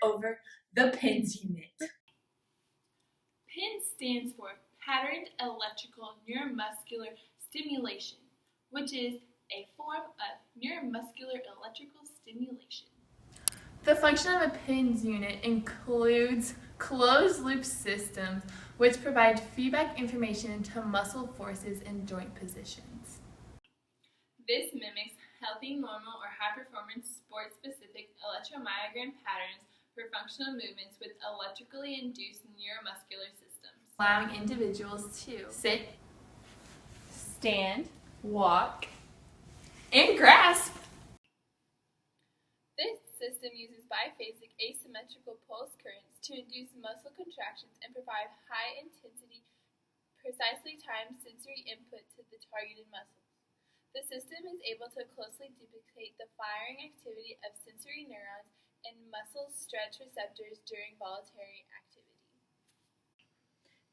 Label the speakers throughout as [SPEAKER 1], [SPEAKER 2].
[SPEAKER 1] over the PINS unit.
[SPEAKER 2] PINS stands for Patterned Electrical Neuromuscular Stimulation, which is a form of neuromuscular electrical stimulation.
[SPEAKER 3] The function of a PINS unit includes closed-loop systems which provide feedback information to muscle forces and joint positions.
[SPEAKER 2] This mimics healthy, normal, or high-performance sport-specific electromyogram patterns for functional movements with electrically induced neuromuscular systems,
[SPEAKER 3] allowing individuals to sit, stand, walk, and grasp.
[SPEAKER 2] This system uses biphasic asymmetrical pulse currents to induce muscle contractions and provide high-intensity, precisely timed sensory input to the targeted muscles. The system is able to closely duplicate the firing activity of sensory neurons and muscle stretch receptors during voluntary activity.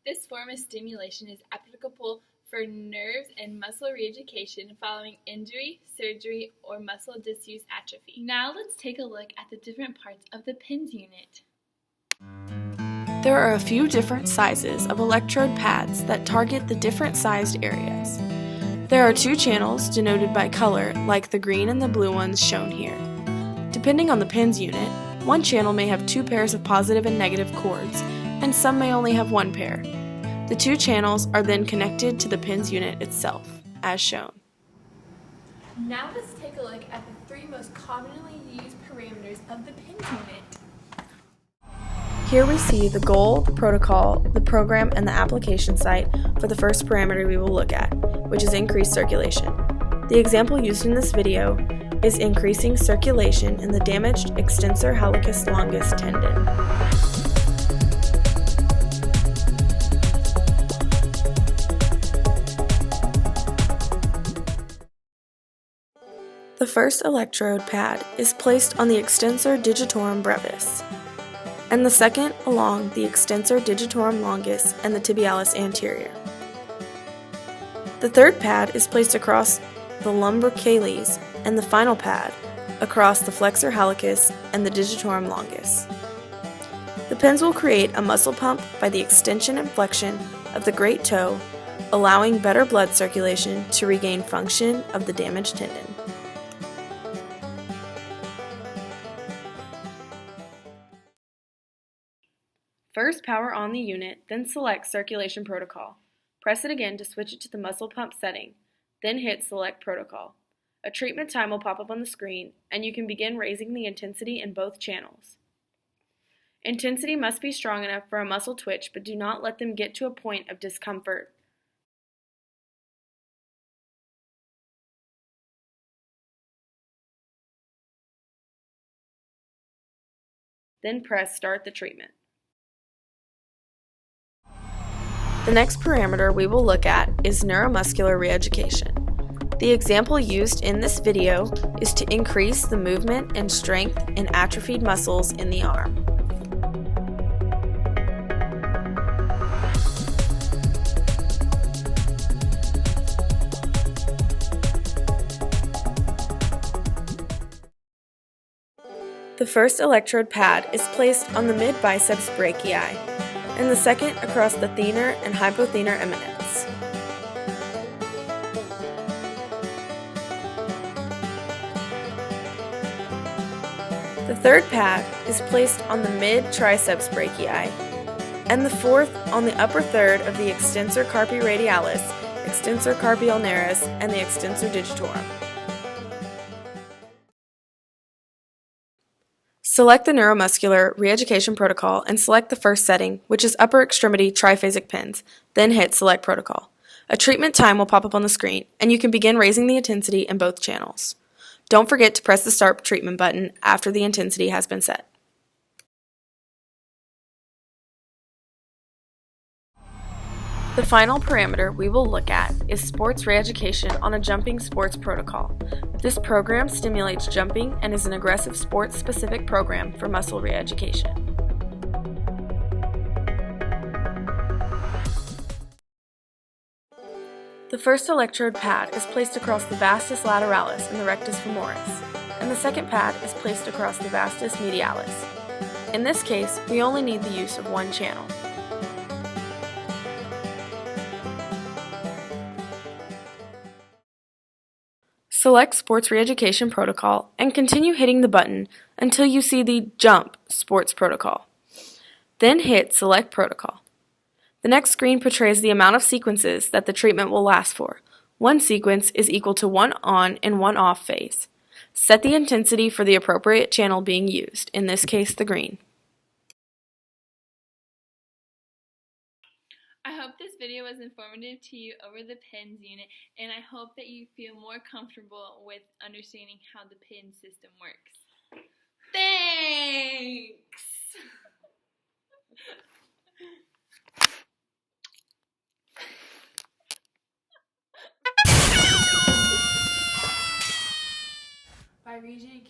[SPEAKER 2] This form of stimulation is applicable for nerves and muscle reeducation following injury, surgery, or muscle disuse atrophy. Now let's take a look at the different parts of the PINS unit.
[SPEAKER 4] There are a few different sizes of electrode pads that target the different sized areas. There are two channels denoted by color, like the green and the blue ones shown here. Depending on the PINS unit, one channel may have two pairs of positive and negative cords, and some may only have one pair. The two channels are then connected to the PINS unit itself, as shown.
[SPEAKER 3] Now let's take a look at the three most commonly used parameters of the PINS unit.
[SPEAKER 4] Here we see the goal, the protocol, the program, and the application site for the first parameter we will look at, which is increased circulation. The example used in this video is increasing circulation in the damaged extensor hallucis longus tendon. The first electrode pad is placed on the extensor digitorum brevis, and the second along the extensor digitorum longus and the tibialis anterior. The third pad is placed across the lumbricalis, and the final pad across the flexor hallucis and the digitorum longus. The pins will create a muscle pump by the extension and flexion of the great toe, allowing better blood circulation to regain function of the damaged tendon. First power on the unit, then select Circulation Protocol. Press it again to switch it to the muscle pump setting, then hit Select Protocol. A treatment time will pop up on the screen, and you can begin raising the intensity in both channels. Intensity must be strong enough for a muscle twitch, but do not let them get to a point of discomfort. Then press Start the treatment. The next parameter we will look at is neuromuscular reeducation. The example used in this video is to increase the movement and strength in atrophied muscles in the arm. The first electrode pad is placed on the mid-biceps brachii, and the second across the thenar and hypothenar eminence. The third pad is placed on the mid-triceps brachii, and the fourth on the upper third of the extensor carpi radialis, extensor carpi ulnaris, and the extensor digitorum. Select the neuromuscular reeducation protocol and select the first setting, which is upper extremity triphasic pins, then hit Select Protocol. A treatment time will pop up on the screen, and you can begin raising the intensity in both channels. Don't forget to press the Start Treatment button after the intensity has been set. The final parameter we will look at is sports reeducation on a jumping sports protocol. This program stimulates jumping and is an aggressive sports-specific program for muscle reeducation. The first electrode pad is placed across the vastus lateralis and the rectus femoris, and the second pad is placed across the vastus medialis. In this case, we only need the use of one channel. Select Sports Reeducation Protocol and continue hitting the button until you see the Jump Sports Protocol. Then hit Select Protocol. The next screen portrays the amount of sequences that the treatment will last for. One sequence is equal to one on and one off phase. Set the intensity for the appropriate channel being used, in this case the green.
[SPEAKER 2] I hope this video was informative to you over the PINS unit, and I hope that you feel more comfortable with understanding how the PIN system works. Thanks!
[SPEAKER 3] By region,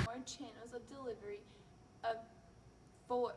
[SPEAKER 3] more channels of delivery of 4.